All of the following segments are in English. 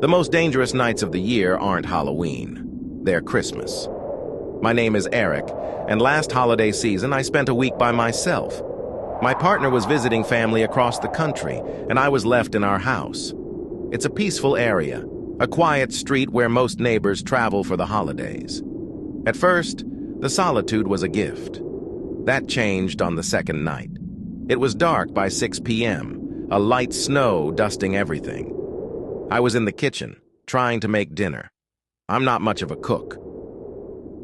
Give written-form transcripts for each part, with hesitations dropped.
The most dangerous nights of the year aren't Halloween. They're Christmas. My name is Eric, and last holiday season I spent a week by myself. My partner was visiting family across the country, and I was left in our house. It's a peaceful area, a quiet street where most neighbors travel for the holidays. At first, the solitude was a gift. That changed on the second night. It was dark by 6 p.m., a light snow dusting everything. I was in the kitchen, trying to make dinner. I'm not much of a cook.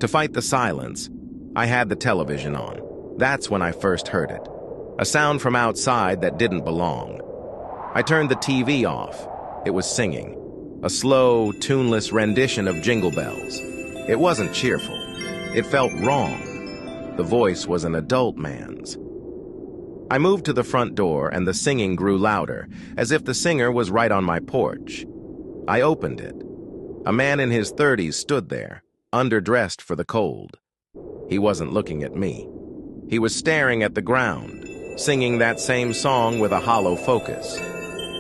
To fight the silence, I had the television on. That's when I first heard it. A sound from outside that didn't belong. I turned the TV off. It was singing. A slow, tuneless rendition of Jingle Bells. It wasn't cheerful. It felt wrong. The voice was an adult man's. I moved to the front door and the singing grew louder, as if the singer was right on my porch. I opened it. A man in his 30s stood there, underdressed for the cold. He wasn't looking at me. He was staring at the ground, singing that same song with a hollow focus.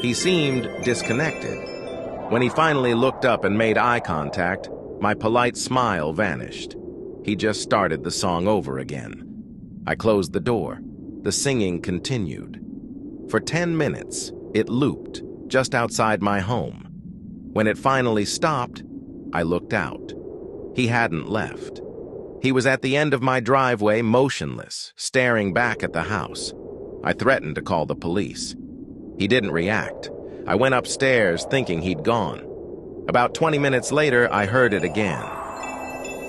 He seemed disconnected. When he finally looked up and made eye contact, my polite smile vanished. He just started the song over again. I closed the door. The singing continued. For 10 minutes, it looped just outside my home. When it finally stopped, I looked out. He hadn't left. He was at the end of my driveway, motionless, staring back at the house. I threatened to call the police. He didn't react. I went upstairs thinking he'd gone. About 20 minutes later, I heard it again.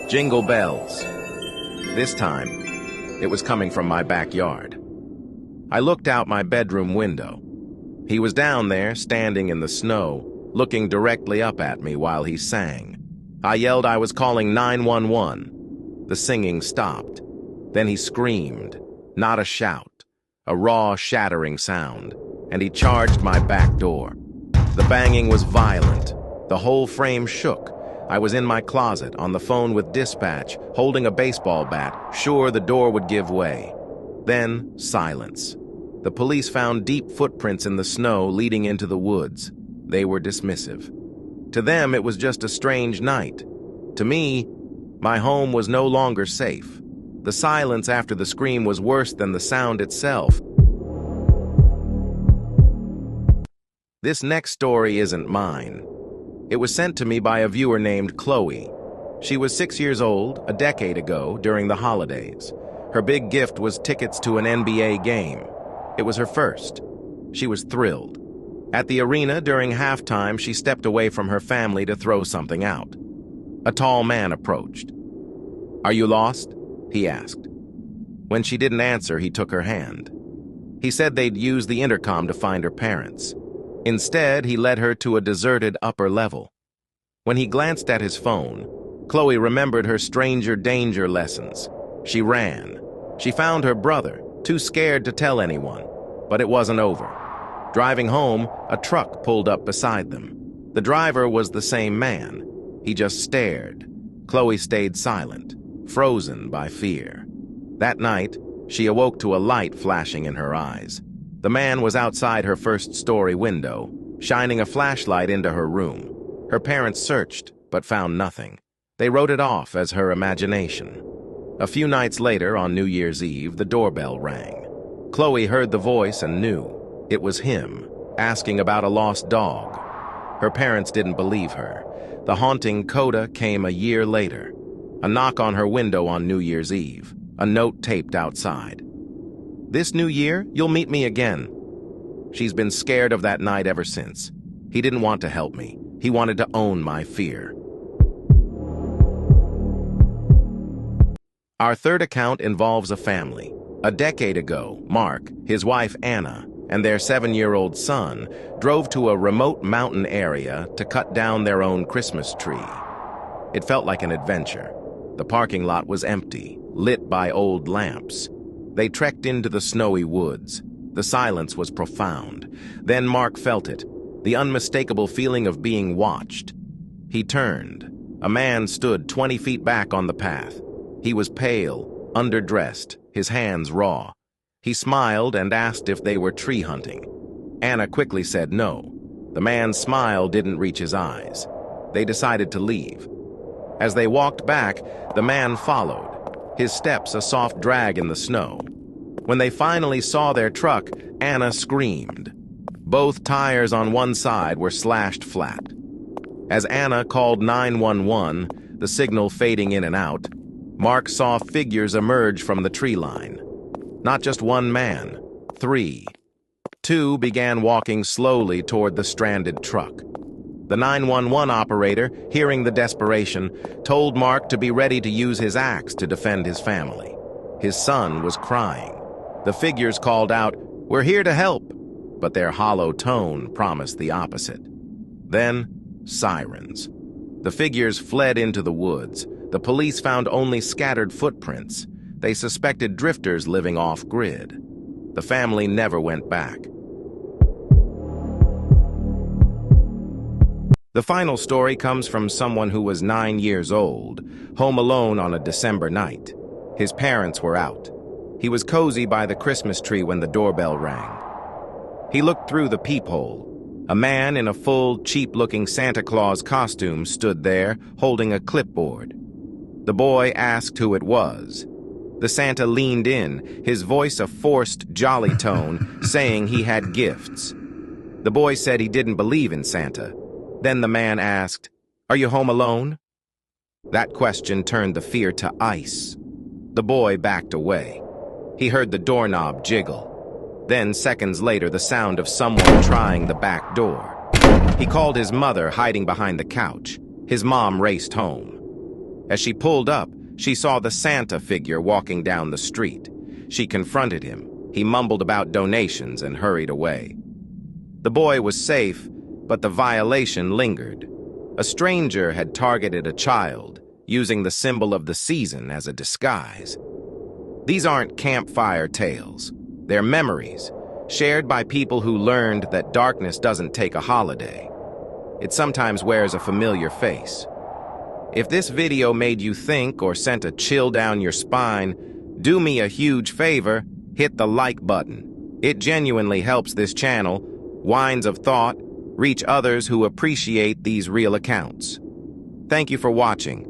Jingle bells. This time, it was coming from my backyard. I looked out my bedroom window. He was down there, standing in the snow, looking directly up at me while he sang. I yelled I was calling 911. The singing stopped. Then he screamed, not a shout, a raw, shattering sound, and he charged my back door. The banging was violent. The whole frame shook. I was in my closet, on the phone with dispatch, holding a baseball bat, sure the door would give way. Then, silence. The police found deep footprints in the snow leading into the woods. They were dismissive. To them, it was just a strange night. To me, my home was no longer safe. The silence after the scream was worse than the sound itself. This next story isn't mine. It was sent to me by a viewer named Chloe. She was 6 years old, a decade ago, during the holidays. Her big gift was tickets to an NBA game. It was her first. She was thrilled. At the arena during halftime, she stepped away from her family to throw something out. A tall man approached. "Are you lost?" he asked. When she didn't answer, he took her hand. He said they'd use the intercom to find her parents. Instead, he led her to a deserted upper level. When he glanced at his phone, Chloe remembered her stranger danger lessons. She ran. She found her brother, too scared to tell anyone. But it wasn't over. Driving home, a truck pulled up beside them. The driver was the same man. He just stared. Chloe stayed silent, frozen by fear. That night, she awoke to a light flashing in her eyes. The man was outside her first-story window, shining a flashlight into her room. Her parents searched, but found nothing. They wrote it off as her imagination. A few nights later, on New Year's Eve, the doorbell rang. Chloe heard the voice and knew. It was him, asking about a lost dog. Her parents didn't believe her. The haunting coda came a year later. A knock on her window on New Year's Eve. A note taped outside. "This new year, you'll meet me again." She's been scared of that night ever since. He didn't want to help me. He wanted to own my fear. Our third account involves a family. A decade ago, Mark, his wife Anna, and their 7-year-old son drove to a remote mountain area to cut down their own Christmas tree. It felt like an adventure. The parking lot was empty, lit by old lamps. They trekked into the snowy woods. The silence was profound. Then Mark felt it, the unmistakable feeling of being watched. He turned. A man stood 20 feet back on the path. He was pale, underdressed, his hands raw. He smiled and asked if they were tree hunting. Anna quickly said no. The man's smile didn't reach his eyes. They decided to leave. As they walked back, the man followed, his steps a soft drag in the snow. When they finally saw their truck, Anna screamed. Both tires on one side were slashed flat. As Anna called 911, the signal fading in and out, Mark saw figures emerge from the tree line. Not just one man, 3. 2 began walking slowly toward the stranded truck. The 911 operator, hearing the desperation, told Mark to be ready to use his axe to defend his family. His son was crying. The figures called out, "We're here to help," but their hollow tone promised the opposite. Then, sirens. The figures fled into the woods. The police found only scattered footprints. They suspected drifters living off-grid. The family never went back. The final story comes from someone who was 9 years old, home alone on a December night. His parents were out. He was cozy by the Christmas tree when the doorbell rang. He looked through the peephole. A man in a full, cheap-looking Santa Claus costume stood there, holding a clipboard. The boy asked who it was. The Santa leaned in, his voice a forced, jolly tone, saying he had gifts. The boy said he didn't believe in Santa. Then the man asked, "Are you home alone?" That question turned the fear to ice. The boy backed away. He heard the doorknob jiggle. Then, seconds later, the sound of someone trying the back door. He called his mother, hiding behind the couch. His mom raced home. As she pulled up, she saw the Santa figure walking down the street. She confronted him. He mumbled about donations and hurried away. The boy was safe, but the violation lingered. A stranger had targeted a child, using the symbol of the season as a disguise. These aren't campfire tales. They're memories, shared by people who learned that darkness doesn't take a holiday. It sometimes wears a familiar face. If this video made you think or sent a chill down your spine, do me a huge favor, hit the like button. It genuinely helps this channel, Wines of Thought, reach others who appreciate these real accounts. Thank you for watching.